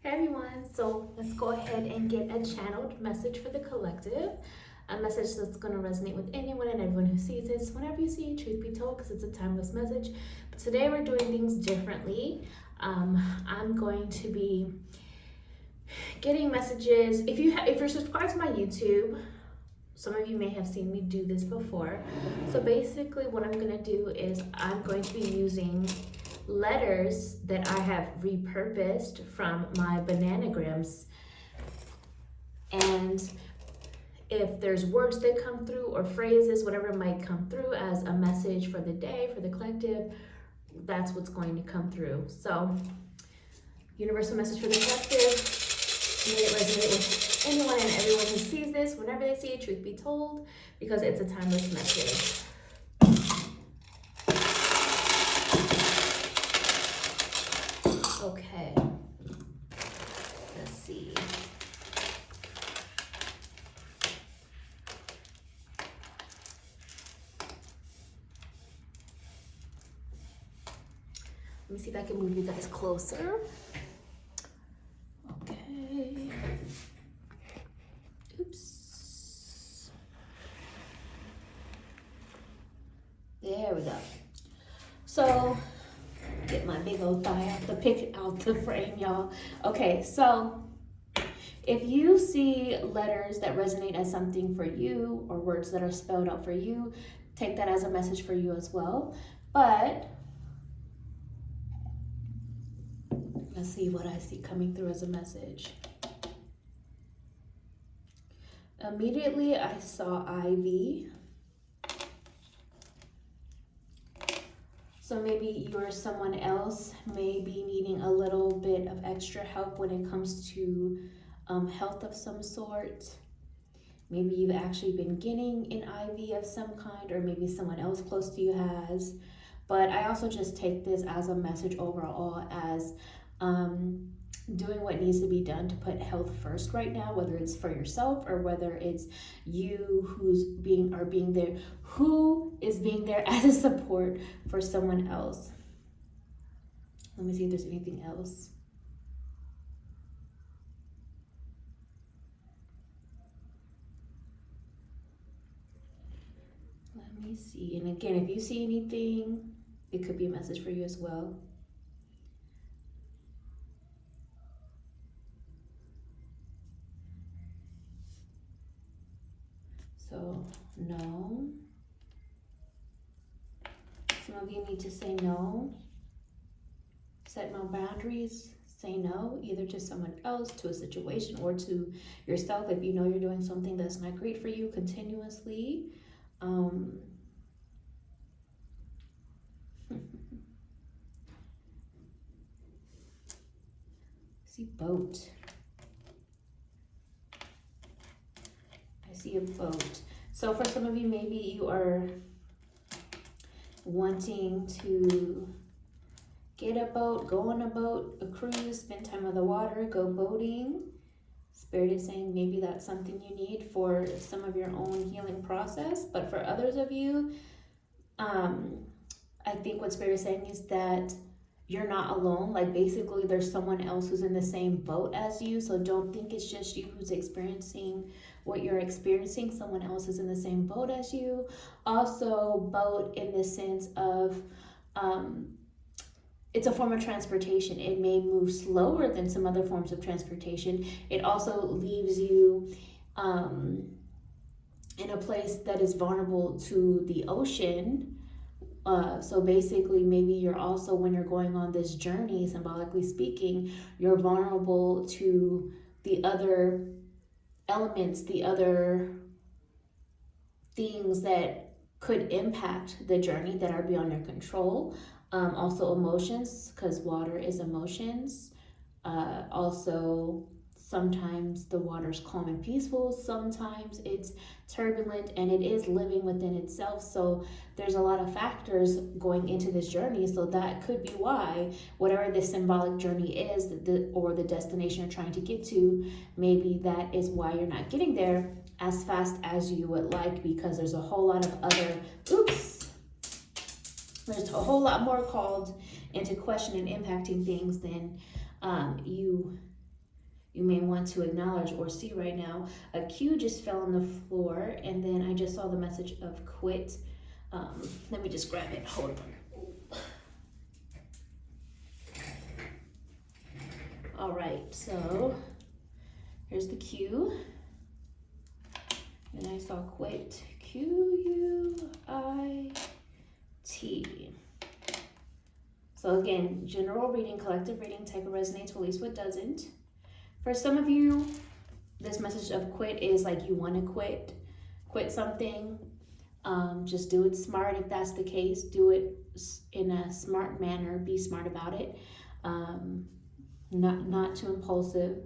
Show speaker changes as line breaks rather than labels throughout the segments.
Hey everyone, so let's go ahead and get a channeled message for the collective. A message that's going to resonate with anyone and everyone who sees this. Whenever you see it, truth be told, because it's a timeless message. But today we're doing things differently. I'm going to be getting messages. If you're subscribed to my YouTube, some of you may have seen me do this before. So basically what I'm going to do is I'm going to be using letters that I have repurposed from my bananagrams, and if there's words that come through or phrases, whatever might come through as a message for the day, for the collective, that's what's going to come through. So universal message for the collective, may it resonate with anyone and everyone who sees this, whenever they see it, truth be told, because it's a timeless message. Okay, let's see. Let me see if I can move you guys closer. Okay. Oops. There we go. So, get my big old thigh out the frame, y'all. Okay, so if you see letters that resonate as something for you or words that are spelled out for you, take that as a message for you as well. But let's see what I see coming through as a message. Immediately I saw ivy. So maybe you're someone else, may be needing a little bit of extra help when it comes to health of some sort. Maybe you've actually been getting an IV of some kind, or maybe someone else close to you has. But I also just take this as a message overall as doing what needs to be done to put health first right now, whether it's for yourself or whether it's you who is being there as a support for someone else. Let me see if there's anything else. Let me see. And again, if you see anything, it could be a message for you as well. So, no. Some of you need to say no. Set no boundaries. Say no, either to someone else, to a situation, or to yourself if you know you're doing something that's not great for you continuously. See boat. I see a boat. So for some of you, maybe you are wanting to get a boat, go on a boat, a cruise, spend time on the water, go boating. Spirit is saying maybe that's something you need for some of your own healing process. But for others of you, I think what Spirit is saying is that you're not alone. Like basically there's someone else who's in the same boat as you. So don't think it's just you who's experiencing what you're experiencing. Someone else is in the same boat as you. Also boat in the sense of, it's a form of transportation. It may move slower than some other forms of transportation. It also leaves you in a place that is vulnerable to the ocean. So basically, maybe you're also, when you're going on this journey, symbolically speaking, you're vulnerable to the other elements, the other things that could impact the journey that are beyond your control. Also emotions, because water is emotions. Also, sometimes the water's calm and peaceful. Sometimes it's turbulent and it is living within itself. So there's a lot of factors going into this journey. So that could be why, whatever this symbolic journey is, or the destination you're trying to get to, maybe that is why you're not getting there as fast as you would like, because there's a whole lot of other, there's a whole lot more called into question and impacting things than you you may want to acknowledge or see right now. A Q just fell on the floor, and then I just saw the message of quit. Let me just grab it. Hold on. All right, so here's the Q. And I saw quit. Q-U-I-T. So again, general reading, collective reading, take what resonates, release what doesn't. For some of you, this message of quit is like you want to quit something. Just do it smart if that's the case. Do it in a smart manner. Be smart about it. Not too impulsive.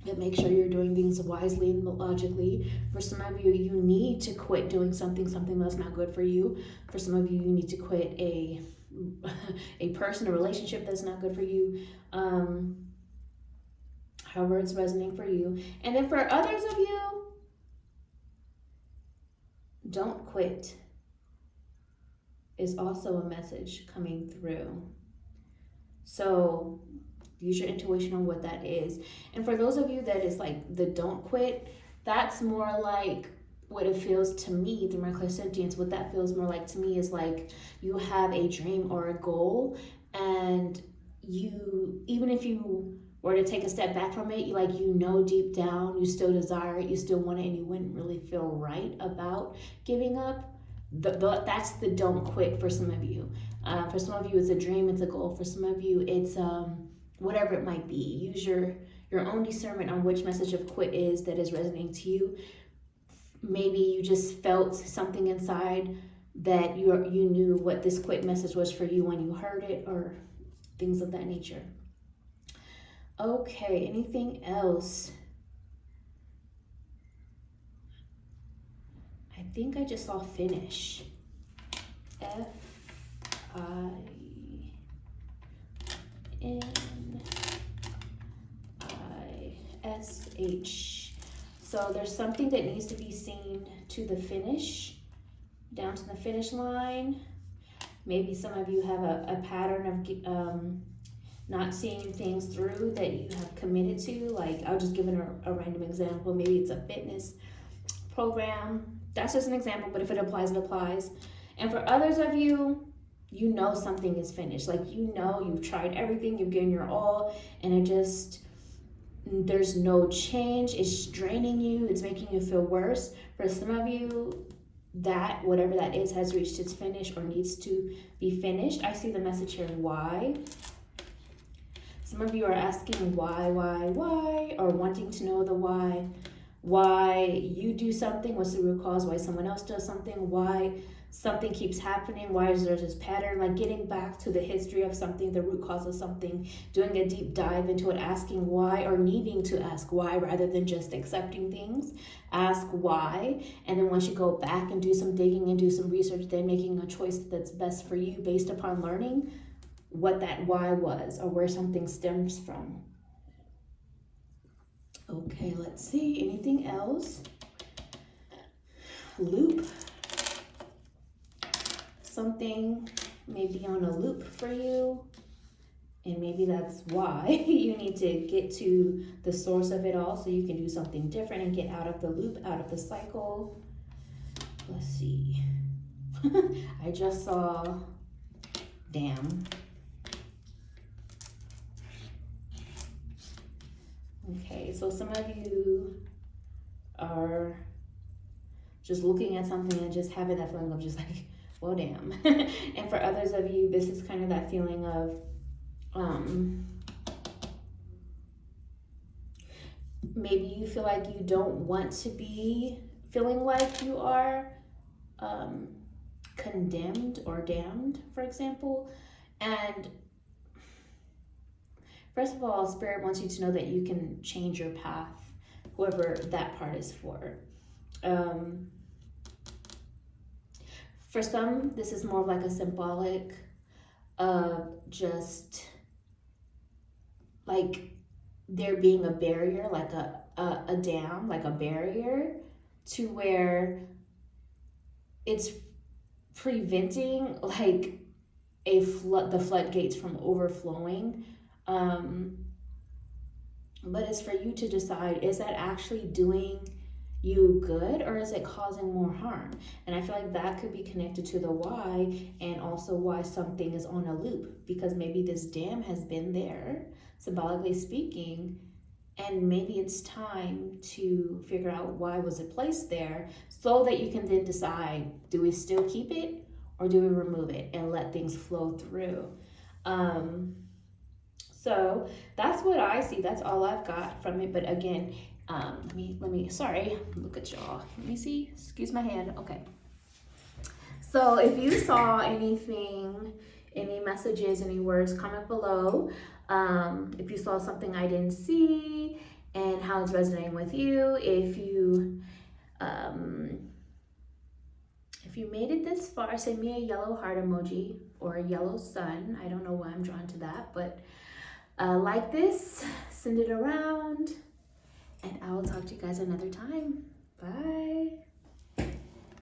But make sure you're doing things wisely and logically. For some of you, you need to quit doing something that's not good for you. For some of you, you need to quit a person, a relationship that's not good for you. However it's resonating for you. And then for others of you, don't quit is also a message coming through. So use your intuition on what that is. And for those of you that is like the don't quit, that's more like what it feels to me through my clairsentience. What that feels more like to me is like you have a dream or a goal, and you, even if you were to take a step back from it, you know deep down you still desire it, you still want it, and you wouldn't really feel right about giving up. That's the don't quit for some of you. For some of you, it's a dream, it's a goal. For some of you, it's whatever it might be. Use your own discernment on which message of quit is that is resonating to you. Maybe you just felt something inside that you knew what this quit message was for you when you heard it, or things of that nature. Okay, anything else? I think I just saw finish. F-I-N-I-S-H. So there's something that needs to be seen to the finish, down to the finish line. Maybe some of you have a pattern of not seeing things through that you have committed to. Like, I'll just give a random example. Maybe it's a fitness program. That's just an example, but if it applies, it applies. And for others of you, you know something is finished. Like, you know you've tried everything, you've given your all, and it just, there's no change. It's draining you. It's making you feel worse. For some of you, that, whatever that is, has reached its finish or needs to be finished. I see the message here, why. Some of you are asking why, or wanting to know the why. Why you do something, what's the root cause, why someone else does something, why something keeps happening, why is there this pattern, like getting back to the history of something, the root cause of something, doing a deep dive into it, asking why, or needing to ask why rather than just accepting things. Ask why, and then once you go back and do some digging and do some research, then making a choice that's best for you based upon learning what that why was or where something stems from. Okay, let's see. Anything else? Loop. Something may be on a loop for you, and maybe that's why you need to get to the source of it all so you can do something different and get out of the loop, out of the cycle. Let's see. I just saw damn. Okay, so some of you are just looking at something and just having that feeling of just like, well, damn. And for others of you, this is kind of that feeling of maybe you feel like you don't want to be feeling like you are condemned or damned, for example. And first of all, Spirit wants you to know that you can change your path, whoever that part is for. For some, this is more of like a symbolic of just like there being a barrier, like a dam, like a barrier, to where it's preventing like the floodgates from overflowing. but it's for you to decide, is that actually doing you good, or is it causing more harm? And I feel like that could be connected to the why, and also why something is on a loop, because maybe this dam has been there, symbolically speaking, and maybe it's time to figure out why was it placed there, so that you can then decide, do we still keep it or do we remove it and let things flow through? So that's what I see. That's all I've got from it. But again, let me, sorry, look at y'all. Let me see, excuse my hand. Okay. So if you saw anything, any messages, any words, comment below. If you saw something I didn't see and how it's resonating with you. If you made it this far, send me a yellow heart emoji or a yellow sun. I don't know why I'm drawn to that, but like this, send it around, and I will talk to you guys another time.